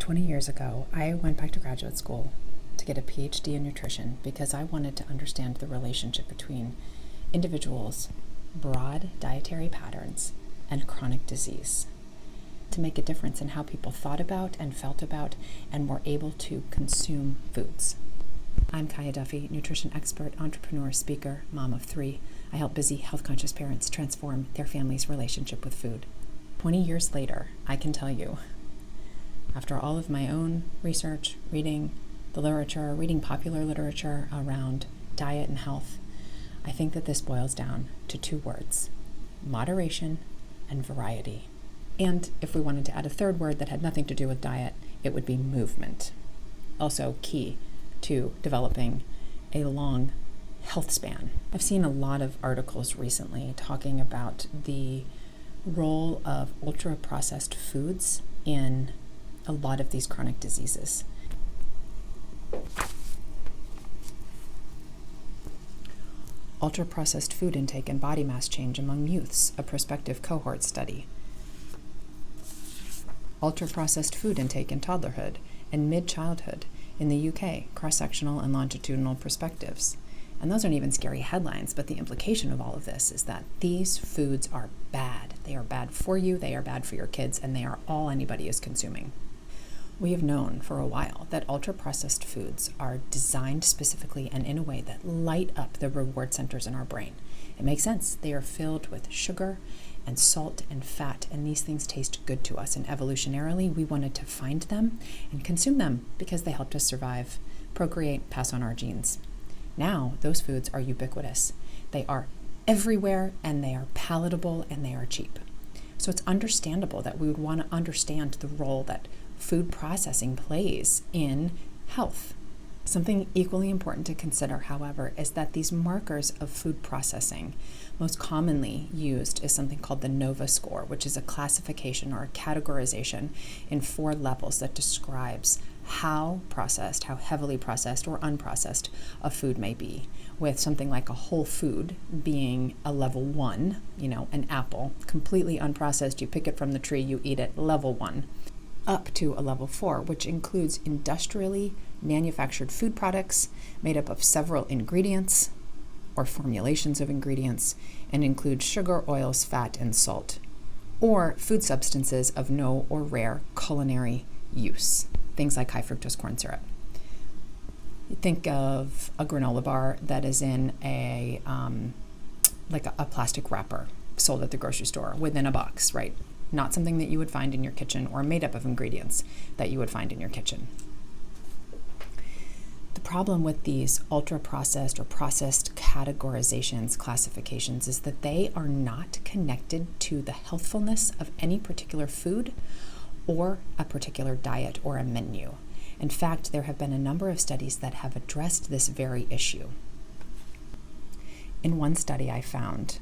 20 years ago, I went back to graduate school to get a PhD in nutrition because I wanted to understand the relationship between individuals' broad dietary patterns and chronic disease, to make a difference in how people thought about and felt about and were able to consume foods. I'm Kiyah Duffey, nutrition expert, entrepreneur, speaker, mom of 3. I help busy, health-conscious parents transform their family's relationship with food. 20 years later, I can tell you, after all of my own research, reading the literature, reading popular literature around diet and health, I think that this boils down to 2 words: moderation and variety. And if we wanted to add a 3rd word that had nothing to do with diet, it would be movement. Also key to developing a long health span. I've seen a lot of articles recently talking about the role of ultra-processed foods in a lot of these chronic diseases. Ultra-processed food intake and body mass change among youths, a prospective cohort study. Ultra-processed food intake in toddlerhood and mid-childhood in the UK, cross-sectional and longitudinal perspectives. And those aren't even scary headlines, but the implication of all of this is that these foods are bad. They are bad for you, they are bad for your kids, and they are all anybody is consuming. We have known for a while that ultra-processed foods are designed specifically and in a way that light up the reward centers in our brain. It makes sense. They are filled with sugar and salt and fat, and these things taste good to us. And evolutionarily, we wanted to find them and consume them because they helped us survive, procreate, pass on our genes. Now, those foods are ubiquitous. They are everywhere, and they are palatable, and they are cheap. So it's understandable that we would want to understand the role that food processing plays in health. Something equally important to consider, however, is that these markers of food processing, most commonly used is something called the NOVA score, which is a classification or a categorization in 4 levels that describes how processed, how heavily processed or unprocessed a food may be, with something like a whole food being a level 1, an apple, completely unprocessed, you pick it from the tree, you eat it, level 1. Up to a level 4, which includes industrially manufactured food products made up of several ingredients or formulations of ingredients and include sugar, oils, fat, and salt, or food substances of no or rare culinary use, things like high fructose corn syrup. You think of a granola bar that is in a plastic wrapper sold at the grocery store within a box, right? Not something that you would find in your kitchen or made up of ingredients that you would find in your kitchen. The problem with these ultra-processed or processed categorizations, classifications, is that they are not connected to the healthfulness of any particular food or a particular diet or a menu. In fact, there have been a number of studies that have addressed this very issue. In one study I found,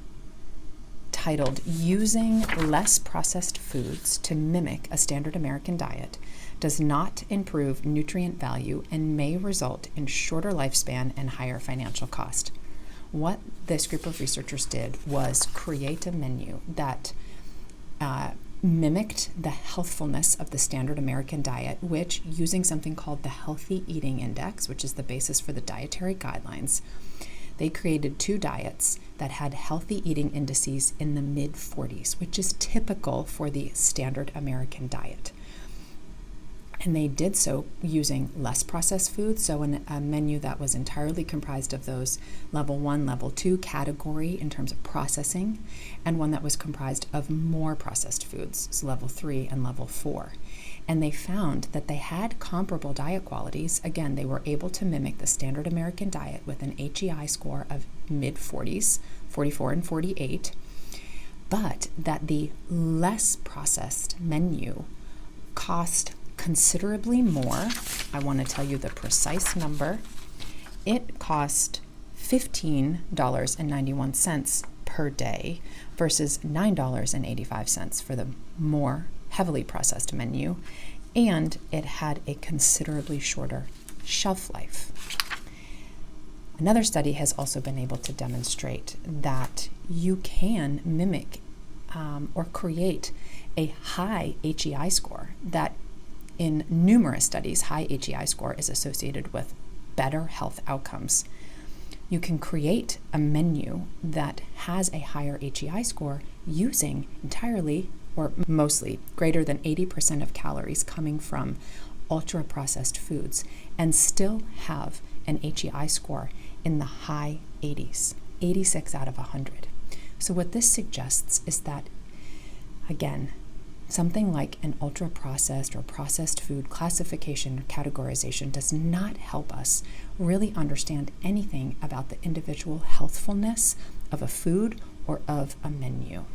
titled "Using Less Processed Foods to Mimic a Standard American Diet Does Not Improve Nutrient Value and May Result in Shorter Lifespan and Higher Financial Cost." What this group of researchers did was create a menu that mimicked the healthfulness of the standard American diet, which, using something called the Healthy Eating Index, which is the basis for the dietary guidelines, they created 2 diets that had healthy eating indices in the mid-40s, which is typical for the standard American diet. And they did so using less processed foods, so in a menu that was entirely comprised of those level 1, level 2 category in terms of processing, and one that was comprised of more processed foods, so level 3 and level 4. And they found that they had comparable diet qualities. Again, they were able to mimic the standard American diet with an HEI score of mid-40s, 44 and 48, but that the less processed menu cost considerably more. I want to tell you the precise number. It cost $15.91 per day versus $9.85 for the more heavily processed menu, and it had a considerably shorter shelf life. Another study has also been able to demonstrate that you can mimic or create a high HEI score that in numerous studies, high HEI score is associated with better health outcomes. You can create a menu that has a higher HEI score using entirely or mostly greater than 80% of calories coming from ultra-processed foods and still have an HEI score in the high 80s, 86 out of 100. So what this suggests is that, again, something like an ultra-processed or processed food classification or categorization does not help us really understand anything about the individual healthfulness of a food or of a menu.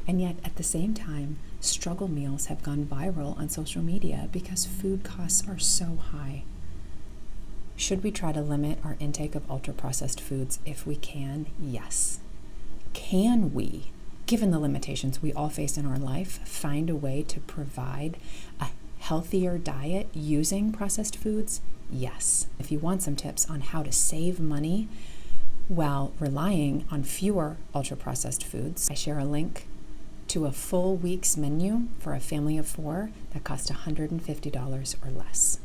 And yet, at the same time, struggle meals have gone viral on social media because food costs are so high. Should we try to limit our intake of ultra-processed foods if we can? Yes. Can we, given the limitations we all face in our life, find a way to provide a healthier diet using processed foods? Yes. If you want some tips on how to save money while relying on fewer ultra-processed foods, I share a link to a full week's menu for a family of 4 that costs $150 or less.